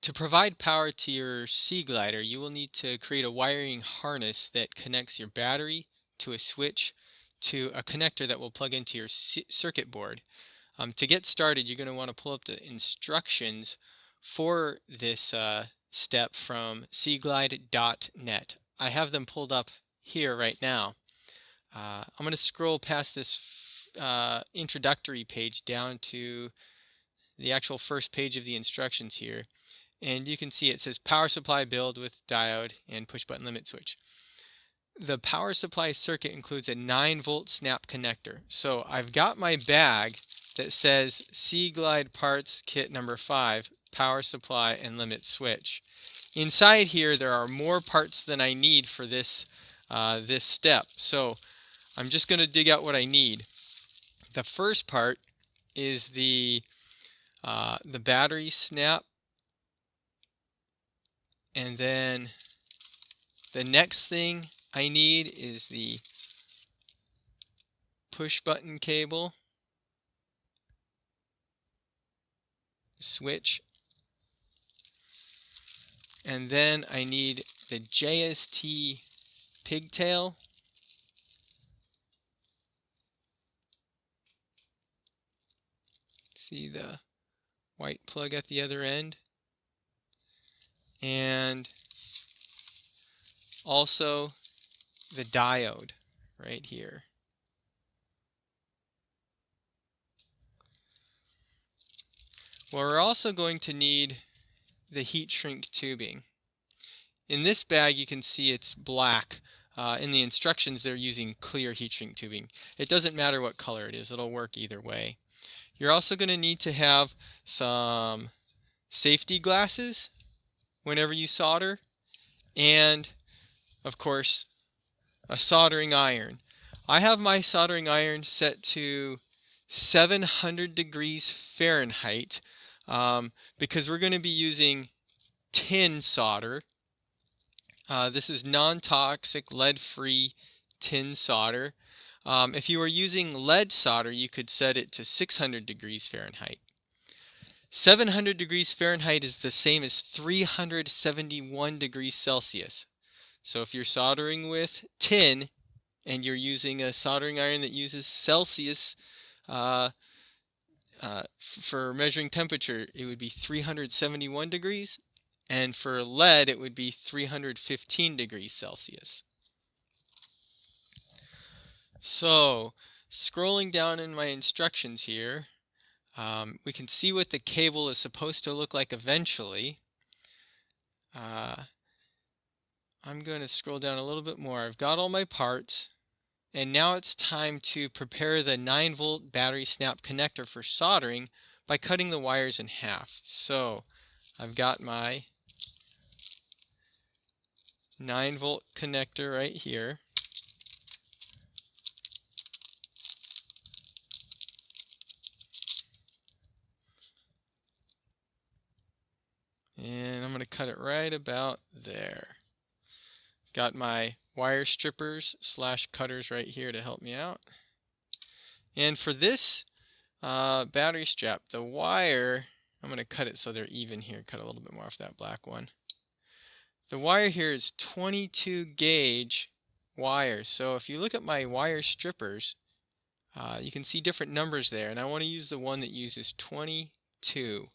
To provide power to your SeaGlider, you will need to create a wiring harness that connects your battery to a switch to a connector that will plug into your circuit board. To get started, you're going to want to pull up the instructions for this step from SeaGlide.net. I have them pulled up here right now. I'm going to scroll past this introductory page down to the actual first page of the instructions here. And you can see it says power supply build with diode and push button limit switch. The power supply circuit includes a 9-volt snap connector. So I've got my bag that says SeaGlide parts kit number 5, power supply and limit switch. Inside here there are more parts than I need for this this step. So I'm just going to dig out what I need. The first part is the battery snap. And then the next thing I need is the push button cable, switch, and then I need the JST pigtail, see the white plug at the other end, and also the diode right here. Well, we're also going to need the heat shrink tubing. In this bag you can see it's black. In the instructions they're using clear heat shrink tubing. It doesn't matter what color it is, it'll work either way. You're also going to need to have some safety glasses whenever you solder, and of course a soldering iron. I have my soldering iron set to 700 degrees Fahrenheit because we're going to be using tin solder. This is non-toxic, lead-free tin solder. If you were using lead solder, you could set it to 600 degrees Fahrenheit. 700 degrees Fahrenheit is the same as 371 degrees Celsius. So if you're soldering with tin and you're using a soldering iron that uses Celsius for measuring temperature, it would be 371 degrees, and for lead it would be 315 degrees Celsius. So scrolling down in my instructions here, we can see what the cable is supposed to look like eventually. I'm going to scroll down a little bit more. I've got all my parts, and now it's time to prepare the 9-volt battery snap connector for soldering by cutting the wires in half. So I've got my 9-volt connector right here. And I'm going to cut it right about there. Got my wire strippers / cutters right here to help me out. And for this battery strap, the wire, I'm going to cut it so they're even here. Cut a little bit more off that black one. The wire here is 22 gauge wire. So if you look at my wire strippers, you can see different numbers there. And I want to use the one that uses 22.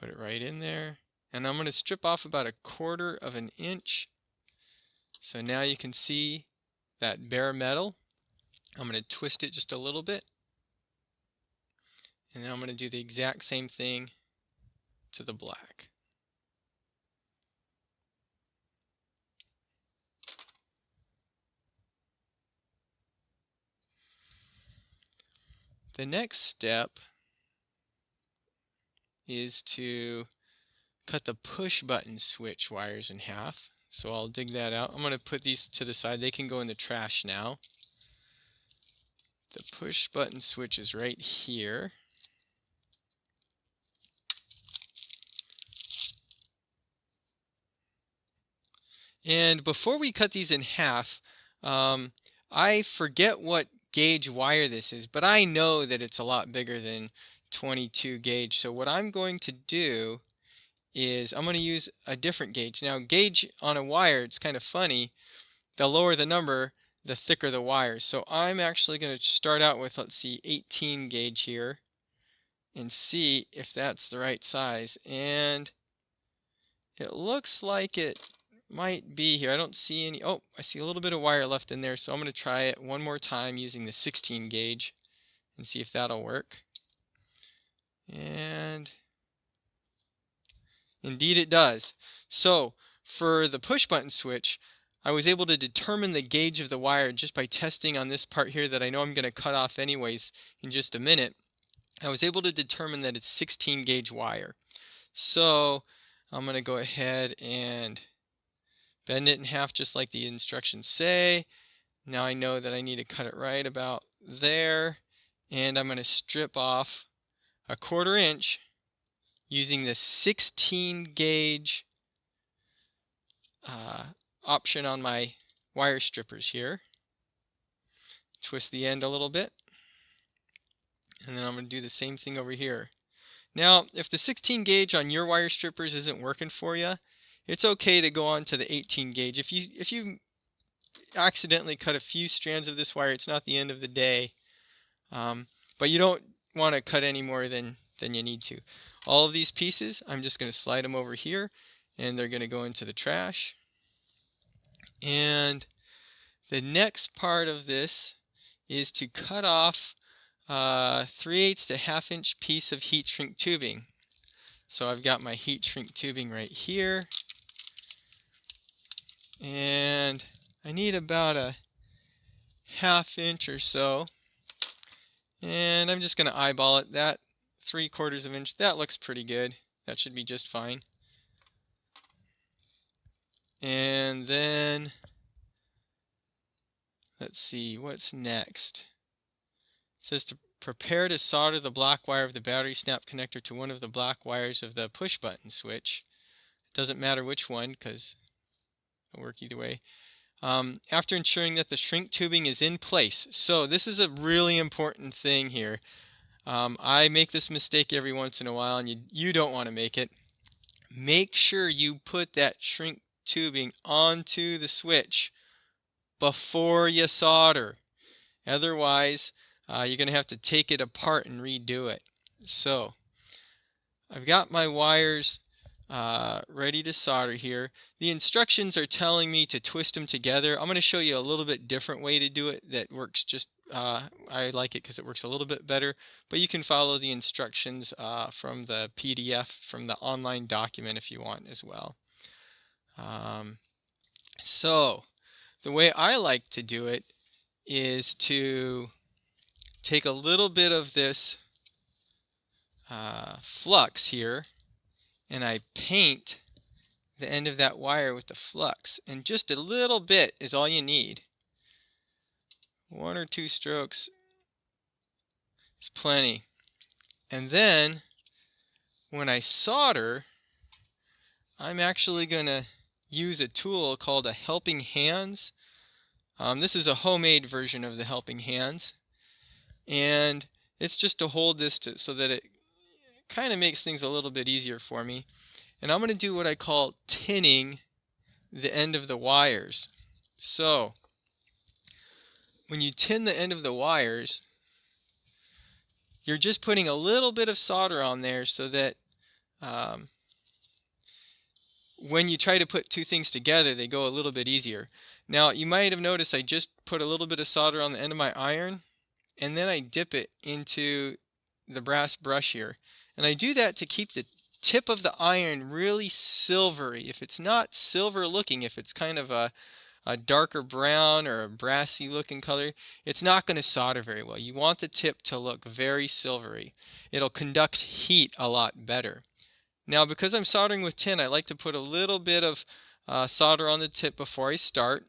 Put it right in there. And I'm going to strip off about 1/4 of an inch. So now you can see that bare metal. I'm going to twist it just a little bit. And then I'm going to do the exact same thing to the black. The next step is to cut the push button switch wires in half. So I'll dig that out. I'm going to put these to the side. They can go in the trash now. The push button switch is right here. And before we cut these in half, I forget what gauge wire this is, but I know that it's a lot bigger than 22 gauge. So what I'm going to do is I'm going to use a different gauge. Now, gauge on a wire, it's kind of funny. The lower the number, the thicker the wire. So I'm actually going to start out with, let's see, 18 gauge here and see if that's the right size. And it looks like it might be here. I don't see any. Oh, I see a little bit of wire left in there. So I'm going to try it one more time using the 16 gauge and see if that'll work. And indeed it does. So for the push button switch, I was able to determine the gauge of the wire just by testing on this part here that I know I'm going to cut off anyways in just a minute. I was able to determine that it's 16 gauge wire. So I'm going to go ahead and bend it in half just like the instructions say. Now I know that I need to cut it right about there. And I'm going to strip off a 1/4 inch using the 16 gauge option on my wire strippers here. Twist the end a little bit. And then I'm going to do the same thing over here. Now, if the 16 gauge on your wire strippers isn't working for you, it's okay to go on to the 18 gauge. If you accidentally cut a few strands of this wire, it's not the end of the day. But you don't want to cut any more than you need to. All of these pieces, I'm just going to slide them over here, and they're going to go into the trash. And the next part of this is to cut off 3/8 to 1/2 inch piece of heat shrink tubing. So I've got my heat shrink tubing right here, and I need about a 1/2 inch or so, and I'm just going to eyeball it. That 3/4 inch, that looks pretty good. That should be just fine. And then let's see what's next. It says to prepare to solder the black wire of the battery snap connector to one of the black wires of the push button switch. It doesn't matter which one because it'll work either way. After ensuring that the shrink tubing is in place. So this is a really important thing here. I make this mistake every once in a while, and you don't want to make it. Make sure you put that shrink tubing onto the switch before you solder. Otherwise, you're going to have to take it apart and redo it. So I've got my wires ready to solder here. The instructions are telling me to twist them together. I'm going to show you a little bit different way to do it that works just, I like it because it works a little bit better, but you can follow the instructions from the PDF, from the online document if you want as well. So the way I like to do it is to take a little bit of this flux here, and I paint the end of that wire with the flux, and just a little bit is all you need. 1 or 2 strokes is plenty. And then when I solder, I'm actually going to use a tool called a helping hands. This is a homemade version of the helping hands, and it's just to hold this so that it kind of makes things a little bit easier for me. And I'm going to do what I call tinning the end of the wires. So when you tin the end of the wires, you're just putting a little bit of solder on there so that when you try to put two things together, they go a little bit easier. Now, you might have noticed I just put a little bit of solder on the end of my iron, and then I dip it into the brass brush here. And I do that to keep the tip of the iron really silvery. If it's not silver looking, if it's kind of a darker brown or a brassy looking color, it's not going to solder very well. You want the tip to look very silvery. It'll conduct heat a lot better. Now, because I'm soldering with tin, I like to put a little bit of solder on the tip before I start.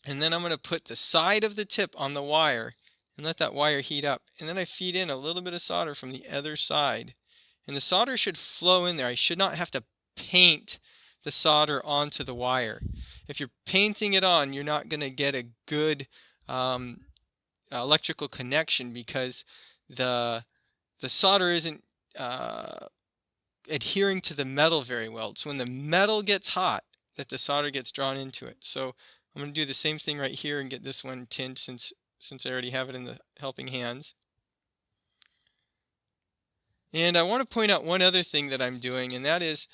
And then I'm going to put the side of the tip on the wire and let that wire heat up. And then I feed in a little bit of solder from the other side. And the solder should flow in there. I should not have to paint the solder onto the wire. If you're painting it on, you're not going to get a good electrical connection because the solder isn't adhering to the metal very well. It's when the metal gets hot that the solder gets drawn into it. So I'm going to do the same thing right here and get this one tinned since I already have it in the helping hands. And I want to point out one other thing that I'm doing, and that is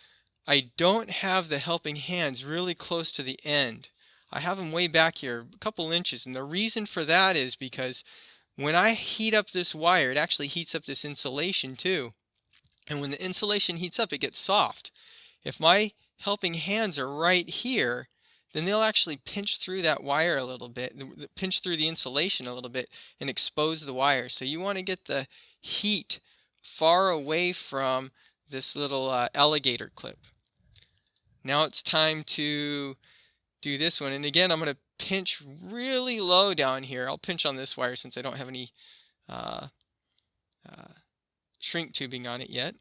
I don't have the helping hands really close to the end. I have them way back here, a couple inches, and the reason for that is because when I heat up this wire, it actually heats up this insulation too. And when the insulation heats up, it gets soft. If my helping hands are right here, then they'll actually pinch through that wire a little bit, pinch through the insulation a little bit and expose the wire. So you want to get the heat far away from this little alligator clip. Now it's time to do this one. And again, I'm going to pinch really low down here. I'll pinch on this wire since I don't have any shrink tubing on it yet.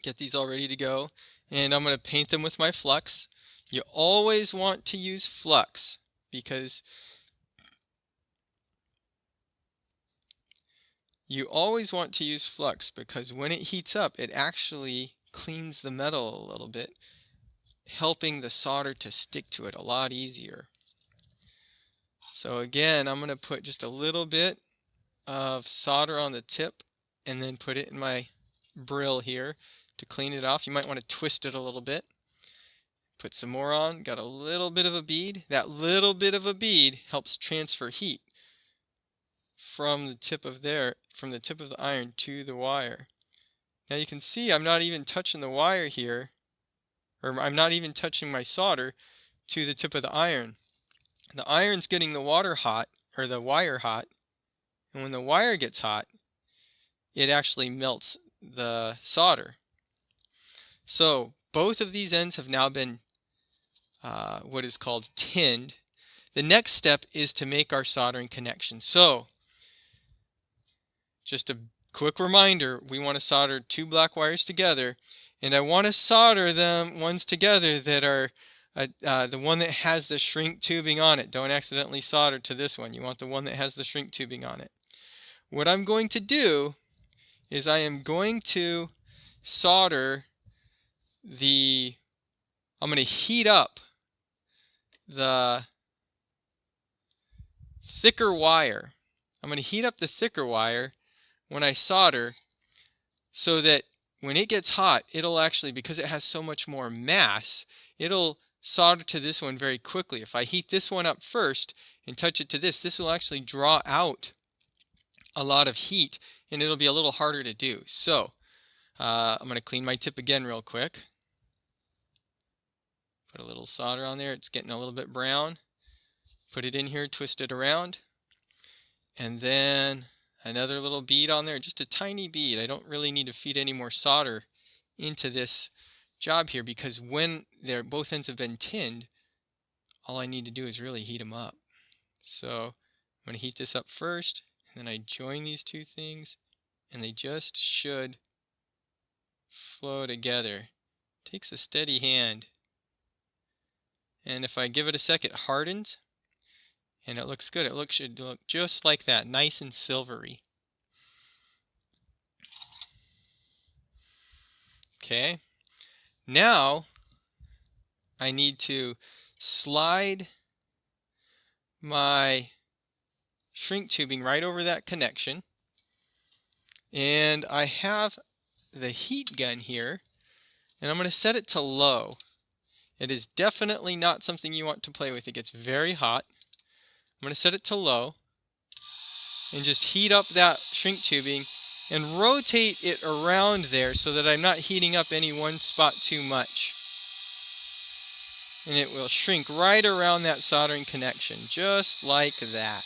Get these all ready to go. And I'm going to paint them with my flux. You always want to use flux because when it heats up, it actually cleans the metal a little bit, helping the solder to stick to it a lot easier. So again, I'm going to put just a little bit of solder on the tip and then put it in my brill here to clean it off. You might want to twist it a little bit. Put some more on. Got a little bit of a bead. That little bit of a bead helps transfer heat from the tip of the iron to the wire. Now you can see I'm not even touching the wire here, or I'm not even touching my solder to the tip of the iron. The iron's getting the water hot, or the wire hot, and when the wire gets hot, it actually melts the solder. So both of these ends have now been what is called tinned. The next step is to make our soldering connection. So just a quick reminder, we want to solder two black wires together, and I want to solder them ones together that are the one that has the shrink tubing on it. Don't accidentally solder to this one. You want the one that has the shrink tubing on it. What I'm going to do is I am going to solder I'm going to heat up the thicker wire. I'm going to heat up the thicker wire when I solder so that when it gets hot, it'll actually, because it has so much more mass, it'll solder to this one very quickly. If I heat this one up first and touch it to this will actually draw out a lot of heat and it'll be a little harder to do. So I'm going to clean my tip again real quick. Put a little solder on there. It's getting a little bit brown. Put it in here, twist it around. And then another little bead on there, just a tiny bead. I don't really need to feed any more solder into this job here because when both ends have been tinned, all I need to do is really heat them up. So I'm going to heat this up first, and then I join these two things, and they just should flow together. Takes a steady hand. And if I give it a sec, it hardens, and it looks good. It should look just like that, nice and silvery. Okay, now I need to slide my shrink tubing right over that connection, and I have the heat gun here, and I'm going to set it to low. It is definitely not something you want to play with. It gets very hot. I'm going to set it to low and just heat up that shrink tubing and rotate it around there so that I'm not heating up any one spot too much. And it will shrink right around that soldering connection, just like that.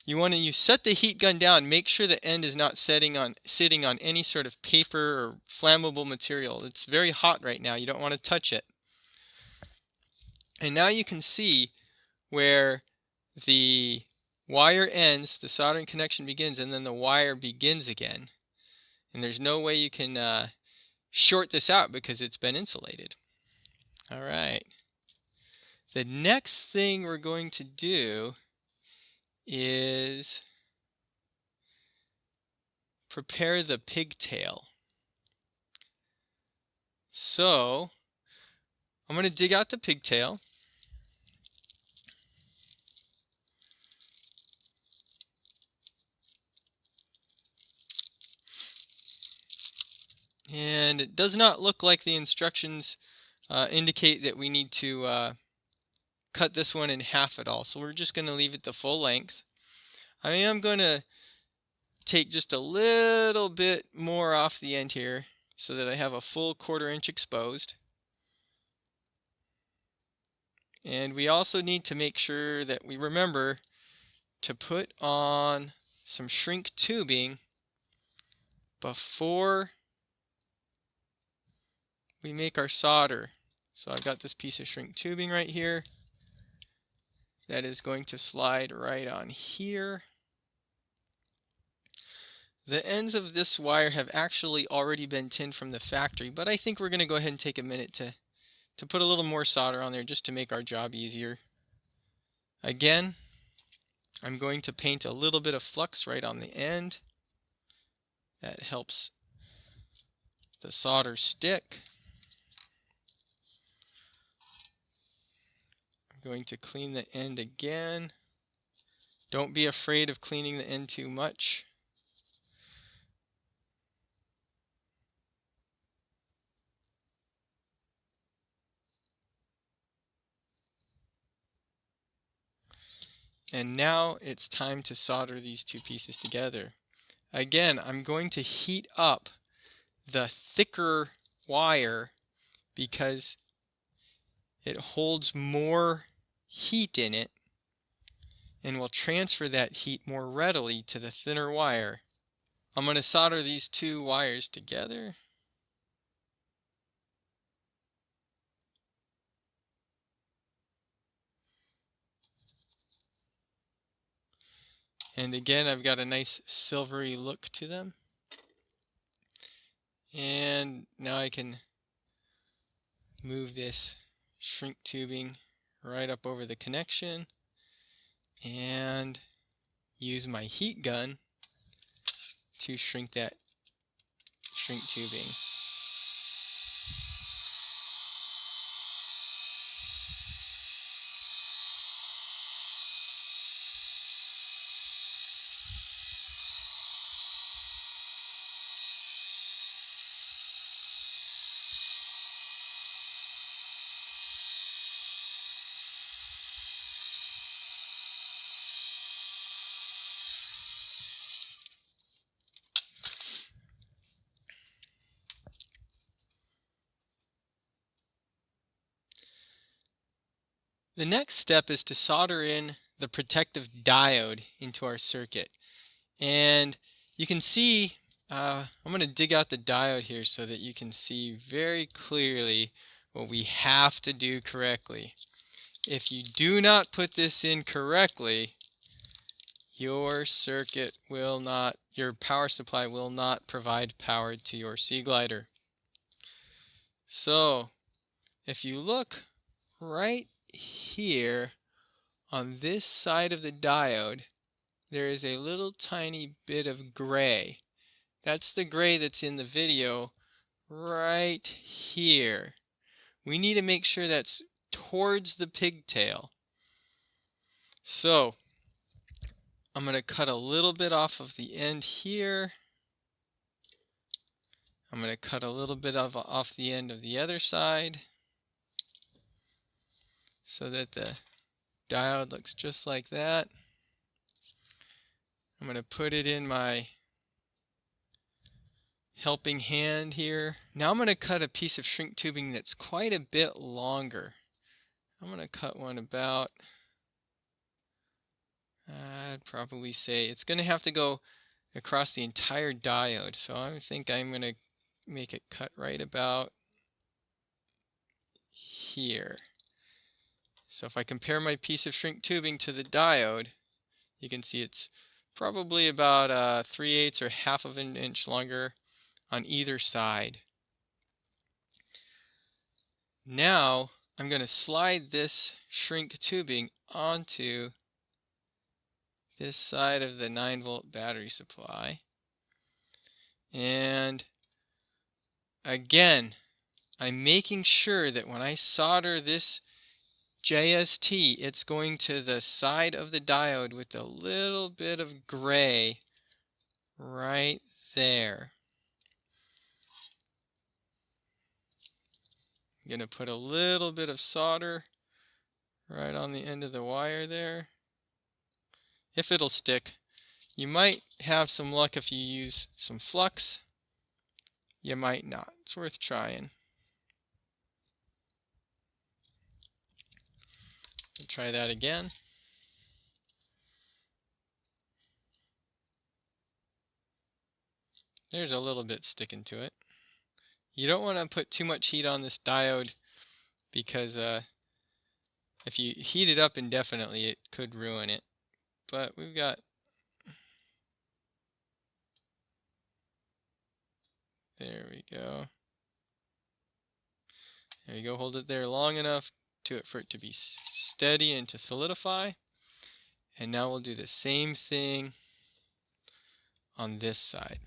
You set the heat gun down, make sure the end is not sitting on any sort of paper or flammable material. It's very hot right now, you don't want to touch it. And now you can see where the wire ends, the soldering connection begins, and then the wire begins again. And there's no way you can short this out because it's been insulated. All right. The next thing we're going to do is prepare the pigtail. So I'm going to dig out the pigtail. And it does not look like the instructions indicate that we need to cut this one in half at all. So we're just going to leave it the full length. I am going to take just a little bit more off the end here so that I have a full 1/4 inch exposed. And we also need to make sure that we remember to put on some shrink tubing before we make our solder. So I've got this piece of shrink tubing right here that is going to slide right on here. The ends of this wire have actually already been tinned from the factory, but I think we're going to go ahead and take a minute to put a little more solder on there just to make our job easier. Again, I'm going to paint a little bit of flux right on the end. That helps the solder stick. I'm going to clean the end again. Don't be afraid of cleaning the end too much. And now it's time to solder these two pieces together. Again, I'm going to heat up the thicker wire because it holds more heat in it and will transfer that heat more readily to the thinner wire. I'm going to solder these two wires together. And again, I've got a nice silvery look to them. And now I can move this shrink tubing right up over the connection and use my heat gun to shrink that shrink tubing. The next step is to solder in the protective diode into our circuit. And you can see, I'm going to dig out the diode here so that you can see very clearly what we have to do correctly. If you do not put this in correctly, your circuit will not, your power supply will not provide power to your SeaGlider. So, if you look right here on this side of the diode, there is a little tiny bit of gray. That's the gray that's in the video right here. We need to make sure that's towards the pigtail. So I'm going to cut a little bit off of the end here. I'm going to cut a little bit off the end of the other side so that the diode looks just like that. I'm going to put it in my helping hand here. Now I'm going to cut a piece of shrink tubing that's quite a bit longer. I'm going to cut one about, I'd probably say it's going to have to go across the entire diode. So I think I'm going to make it cut right about here. So if I compare my piece of shrink tubing to the diode, you can see it's probably about 3/8 or 1/2 of an inch longer on either side. Now I'm going to slide this shrink tubing onto this side of the 9-volt battery supply. And again, I'm making sure that when I solder this JST, it's going to the side of the diode with a little bit of gray right there. I'm going to put a little bit of solder right on the end of the wire there. If it'll stick. You might have some luck if you use some flux. You might not. It's worth trying. We'll try that again. There's a little bit sticking to it. You don't want to put too much heat on this diode because if you heat it up indefinitely, it could ruin it. But we've got, there we go. There you go. Hold it there long enough for it to be steady and to solidify. And now we'll do the same thing on this side.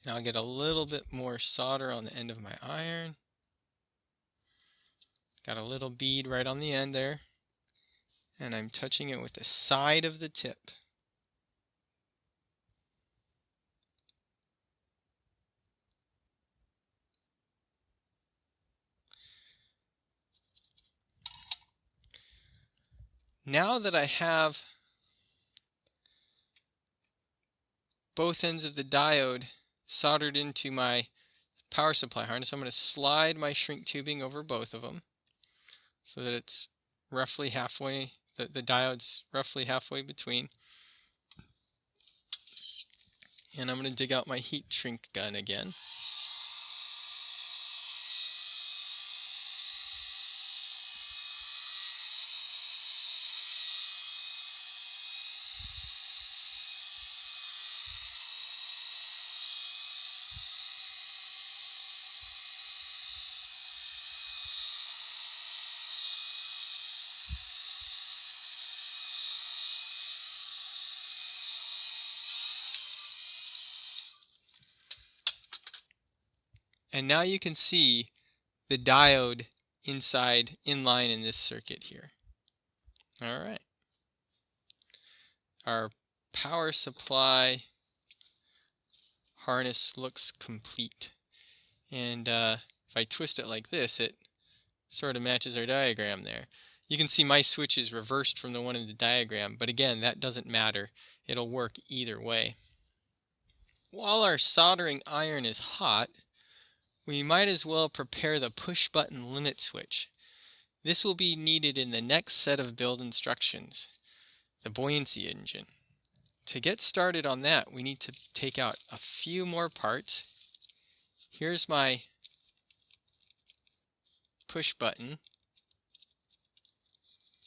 Now I'll get a little bit more solder on the end of my iron. Got a little bead right on the end there. And I'm touching it with the side of the tip. Now that I have both ends of the diode soldered into my power supply harness, I'm going to slide my shrink tubing over both of them so that it's roughly halfway, the diode's roughly halfway between. And I'm going to dig out my heat shrink gun again. And now you can see the diode inside, in line in this circuit here. All right. Our power supply harness looks complete. And if I twist it like this, it sort of matches our diagram there. You can see my switch is reversed from the one in the diagram, but again, that doesn't matter. It'll work either way. While our soldering iron is hot, we might as well prepare the push button limit switch. This will be needed in the next set of build instructions, the buoyancy engine. To get started on that, we need to take out a few more parts. Here's my push button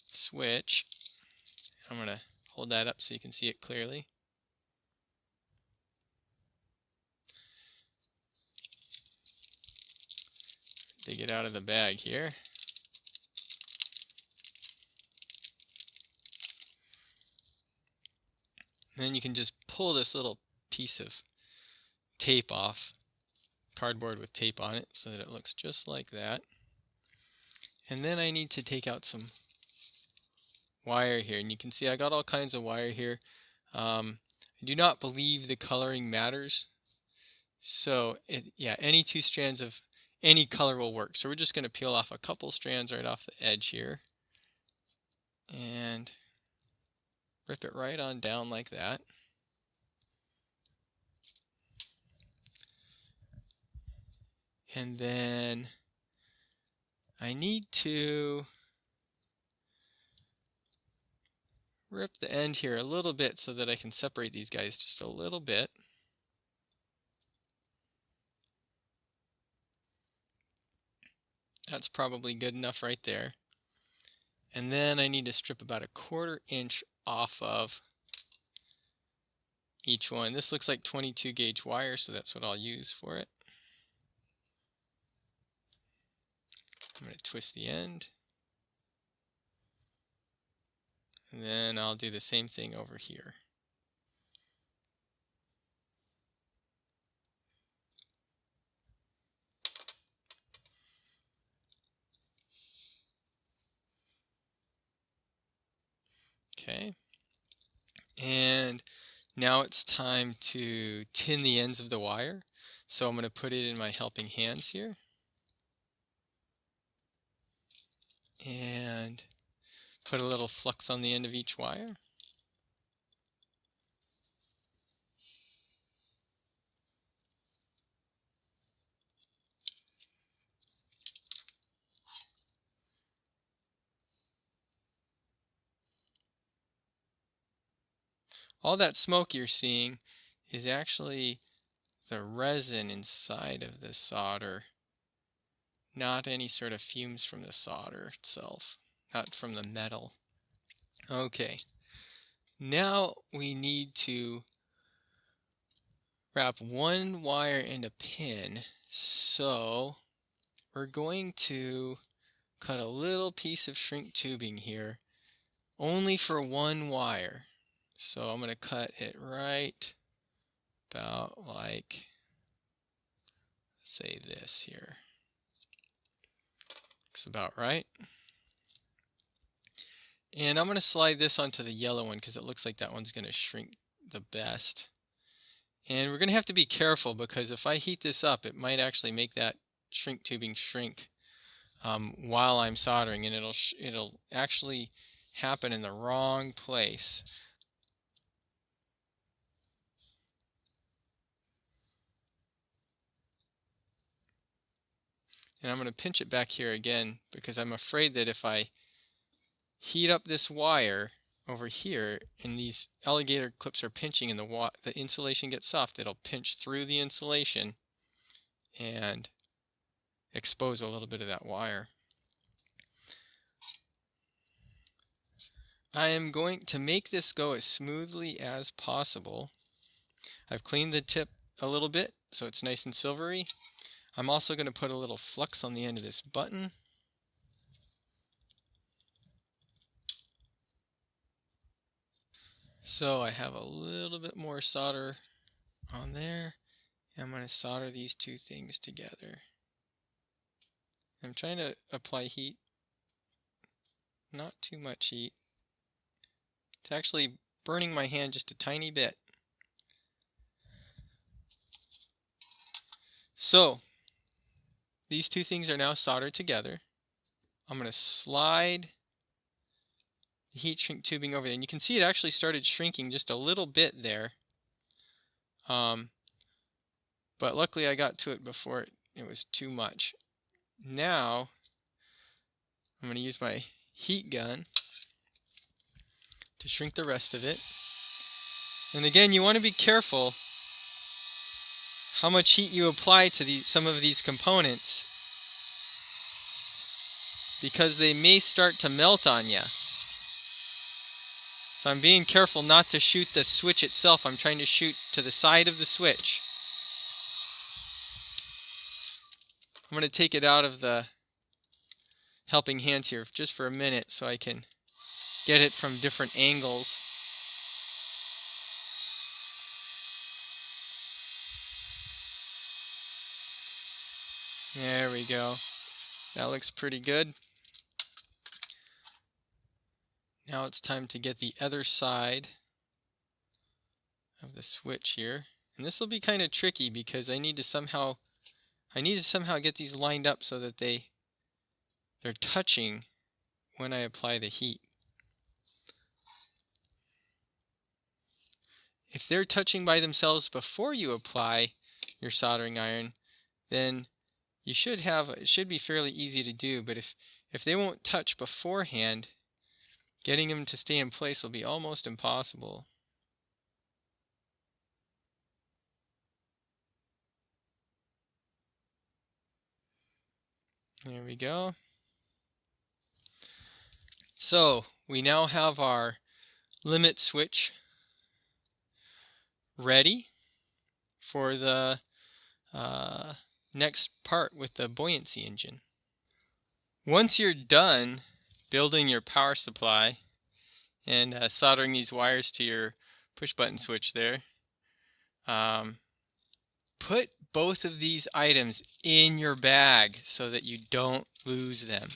switch. I'm going to hold that up so you can see it clearly. Dig it out of the bag here. And then you can just pull this little piece of tape off, cardboard with tape on it, so that it looks just like that. And then I need to take out some wire here, and you can see I got all kinds of wire here. I do not believe the coloring matters, so any two strands of any color will work. So we're just going to peel off a couple strands right off the edge here and rip it right on down like that. And then I need to rip the end here a little bit so that I can separate these guys just a little bit. That's probably good enough right there. And then I need to strip about 1/4 inch off of each one. This looks like 22 gauge wire, so that's what I'll use for it. I'm going to twist the end. And then I'll do the same thing over here. Okay. And now it's time to tin the ends of the wire. So I'm going to put it in my helping hands here. And put a little flux on the end of each wire. All that smoke you're seeing is actually the resin inside of the solder, not any sort of fumes from the solder itself, not from the metal. Okay, now we need to wrap one wire in a pin, so we're going to cut a little piece of shrink tubing here, only for one wire. So I'm going to cut it right about like, let's say this here. Looks about right. And I'm going to slide this onto the yellow one because it looks like that one's going to shrink the best. And we're going to have to be careful because if I heat this up, it might actually make that shrink tubing shrink while I'm soldering, and it'll actually happen in the wrong place. And I'm going to pinch it back here again because I'm afraid that if I heat up this wire over here and these alligator clips are pinching and the insulation gets soft, it'll pinch through the insulation and expose a little bit of that wire. I am going to make this go as smoothly as possible. I've cleaned the tip a little bit so it's nice and silvery. I'm also going to put a little flux on the end of this button. So I have a little bit more solder on there. I'm going to solder these two things together. I'm trying to apply heat, not too much heat. It's actually burning my hand just a tiny bit. So these two things are now soldered together. I'm going to slide the heat shrink tubing over there. And you can see it actually started shrinking just a little bit there. But luckily I got to it before it was too much. Now I'm going to use my heat gun to shrink the rest of it. And again, you want to be careful how much heat you apply to some of these components, because they may start to melt on you. So I'm being careful not to shoot the switch itself. I'm trying to shoot to the side of the switch. I'm going to take it out of the helping hands here just for a minute so I can get it from different angles. There we go. That looks pretty good. Now it's time to get the other side of the switch here. And this will be kind of tricky because I need to somehow get these lined up so that they're touching when I apply the heat. If they're touching by themselves before you apply your soldering iron, then it should be fairly easy to do. But if they won't touch beforehand, getting them to stay in place will be almost impossible. There we go. So we now have our limit switch ready for the next part with the buoyancy engine. Once you're done building your power supply and soldering these wires to your push button switch there, put both of these items in your bag so that you don't lose them.